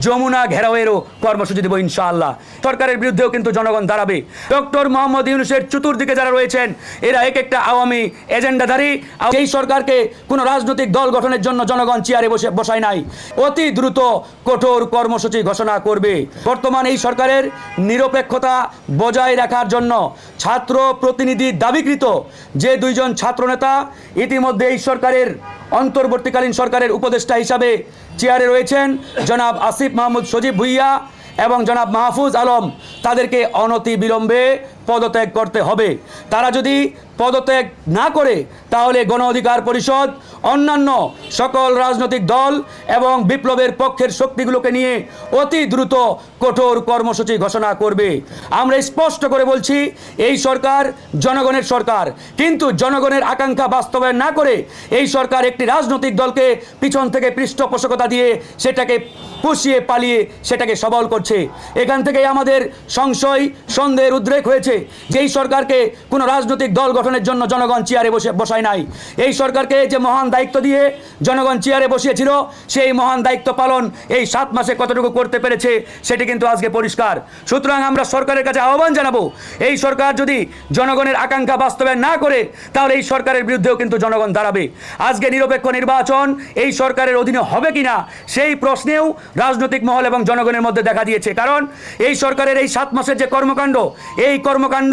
যমুনা ঘেরাওয়েরও কর্মসূচি দেব ইনশাআল্লাহ। সরকারের বিরুদ্ধেও কিন্তু জনগণ দাঁড়াবে। ডক্টর মোহাম্মদ ইউনূসের চতুর্দিকে যারা রয়েছেন এরা এক একটা আওয়ামী এজেন্ডাধারী। এই সরকারকে কোনো রাজনৈতিক দল গঠনের জন্য জনগণ চেয়ারে বসায় নাই। অতি দ্রুত কঠোর কর্মসূচি ঘোষণা করবে। বর্তমান এই সরকারের নিরপেক্ষতা বজায় রাখার জন্য ছাত্র প্রতিনিধি দাবিকৃত যে দুইজন ছাত্রনেতা ইতিমধ্যে এই সরকারের অন্তর্বর্তীকালীন সরকারের উপদেষ্টা হিসাবে চেয়ারে রয়েছেন জনাব আসিফ মাহমুদ সজীব ভুইয়া এবং জনাব মাহফুজ আলম, তাদেরকে অনতি বিলম্বে পদত্যাগ করতে হবে। তারা যদি পদত্যাগ না করে তাহলে গণ অধিকার পরিষদ অন্যান্য সকল রাজনৈতিক দল এবং বিপ্লবের পক্ষের শক্তিগুলোকে নিয়ে অতি দ্রুত কঠোর কর্মসূচি ঘোষণা করবে। আমরা স্পষ্ট করে বলছি, এই সরকার জনগণের সরকার, কিন্তু জনগণের আকাঙ্ক্ষা বাস্তবায়ন না করে এই সরকার একটি রাজনৈতিক দলকে পিছন থেকে পৃষ্ঠপোষকতা দিয়ে সেটাকে পুষিয়ে পালিয়ে সেটাকে সবল করছে। এখান থেকেই আমাদের সংশয় সন্দেহের উদ্রেক হয়েছে যে এই সরকারকে কোনো রাজনৈতিক দল গঠনের জন্য জনগণ চেয়ারে বসায় নাই। এই সরকারকে যে মহান দায়িত্ব দিয়ে জনগণ চেয়ারে বসিয়েছিল সেই মহান দায়িত্ব পালন এই 7 মাসে কতটুকু করতে পেরেছে সেটি কিন্তু আজকে পরিষ্কার। সুতরাং আমরা সরকারের কাছে আহ্বান জানাবো, এই সরকার যদি জনগণের আকাঙ্ক্ষা বাস্তবায়ন না করে তাহলে এই সরকারের বিরুদ্ধেও কিন্তু জনগণ দাঁড়াবে। আজকে নিরপেক্ষ নির্বাচন এই সরকারের অধীনে হবে কিনা সেই প্রশ্নেও রাজনৈতিক মহল এবং জনগণের মধ্যে দেখা দিয়েছে। কারণ এই সরকারের এই 7 মাসের যে কর্মকাণ্ড, এই কর্মকাণ্ড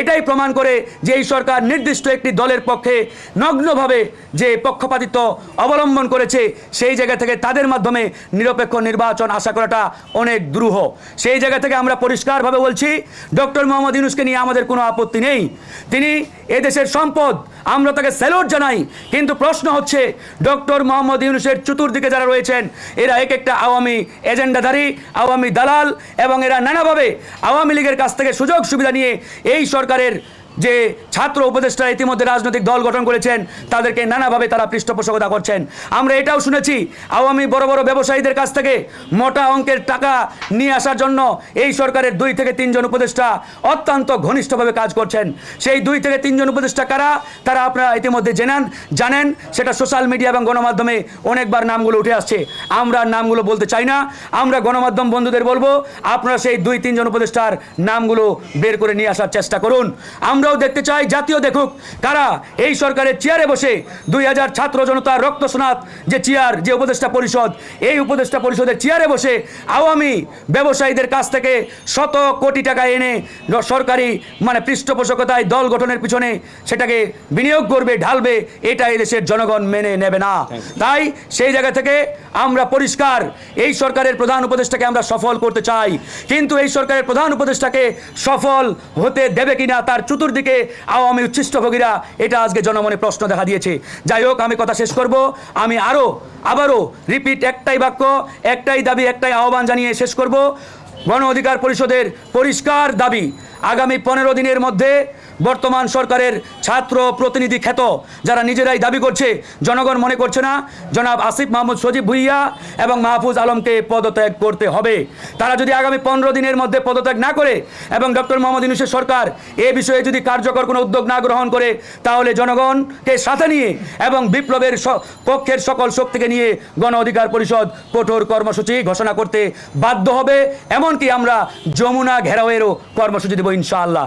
এটাই প্রমাণ করে যে এই সরকার নির্দিষ্ট একটি দলের পক্ষে নগ্নভাবে যে পক্ষপাতিত্ব অবলম্বন করেছে, সেই জায়গা থেকে তাদের মাধ্যমে নিরপেক্ষ নির্বাচন আশা করাটা অনেক দুরূহ। সেই জায়গা থেকে আমরা পরিষ্কারভাবে বলছি, ডক্টর মোহাম্মদ ইউনূসকে নিয়ে আমাদের কোনো আপত্তি নেই। তিনি এদেশের সম্পদ, আমরা তাকে স্যালুট জানাই। কিন্তু প্রশ্ন হচ্ছে, ডক্টর মোহাম্মদ ইউনূসের চতুর্দিকে যারা রয়েছেন এরা এক একটা আওয়ামী এজেন্ডাধারী, আওয়ামী দালাল, এবং এরা নানাভাবে আওয়ামী লীগের কাছ থেকে সুযোগ সুবিধা নিয়ে এই সরকারের যে ছাত্র উপদেষ্টা ইতিমধ্যে রাজনৈতিক দল গঠন করেছেন তাদেরকে নানাভাবে তারা পৃষ্ঠপোষকতা করছেন। আমরা এটাও শুনেছি আওয়ামী বড় বড় ব্যবসায়ীদের কাছ থেকে মোটা অঙ্কের টাকা নিয়ে আসার জন্য এই সরকারের 2 থেকে 3 জন উপদেষ্টা অত্যন্ত ঘনিষ্ঠভাবে কাজ করছেন। সেই 2 থেকে 3 জন উপদেষ্টা কারা তারা আপনারা ইতিমধ্যে জানেন, সেটা সোশ্যাল মিডিয়া এবং গণমাধ্যমে অনেকবার নামগুলো উঠে আসছে। আমরা নামগুলো বলতে চাই না। আমরা গণমাধ্যম বন্ধুদের বলবো, আপনারা সেই 2-3 জন উপদেষ্টার নামগুলো বের করে নিয়ে আসার চেষ্টা করুন। আমরাও দেখতে চাই, জাতীয় দেখুক কারা এই সরকারের চেয়ারে বসে 2000 ছাত্র জনতার রক্তস্নাত যে চেয়ার, যে উপদেষ্টা পরিষদ, এই উপদেষ্টা পরিষদের চেয়ারে বসে আওয়ামী ব্যবসায়ীদের কাছ থেকে শত কোটি টাকা এনে সরকারি পৃষ্ঠপোষকতায় দল গঠনের পিছনে সেটাকে বিনিয়োগ করবে, ঢালবে। এটা এই দেশের জনগণ মেনে নেবে না। তাই সেই জায়গা থেকে আমরা পরিষ্কার, এই সরকারের প্রধান উপদেষ্টাকে আমরা সফল করতে চাই, কিন্তু এই সরকারের প্রধান উপদেষ্টাকে সফল হতে দেবে কিনা তার চতুর্দিকে আওয়ামী উচ্ছিষ্টভোগীরা, এটা আজকে জনমনে প্রশ্ন দেখা দিয়েছে। যাই হোক, আমি কথা শেষ করব। আমি আবারও রিপিট, একটাই বাক্য, একটাই দাবি, একটাই আহ্বান জানিয়ে শেষ করব। গণ অধিকার পরিষদের পরিষ্কার দাবি, আগামী 15 দিনের মধ্যে বর্তমান সরকারের ছাত্র প্রতিনিধি খ্যাত যারা নিজেরাই দাবি করছে, জনগণ মনে করছে না, জনাব আসিফ মাহমুদ সজীব ভুইয়া এবং মাহফুজ আলমকে পদত্যাগ করতে হবে। তারা যদি আগামী 15 দিনের মধ্যে পদত্যাগ না করে এবং ডক্টর মোহাম্মদ ইউনূসের সরকার এ বিষয়ে যদি কার্যকর কোনো উদ্যোগ না গ্রহণ করে তাহলে জনগণকে সাথে নিয়ে এবং বিপ্লবের পক্ষের সকল শক্তিকে নিয়ে গণ অধিকার পরিষদ কঠোর কর্মসূচি ঘোষণা করতে বাধ্য হবে। এমনকি আমরা যমুনা ঘেরাওয়েরও কর্মসূচি দেব ইনশাআল্লাহ।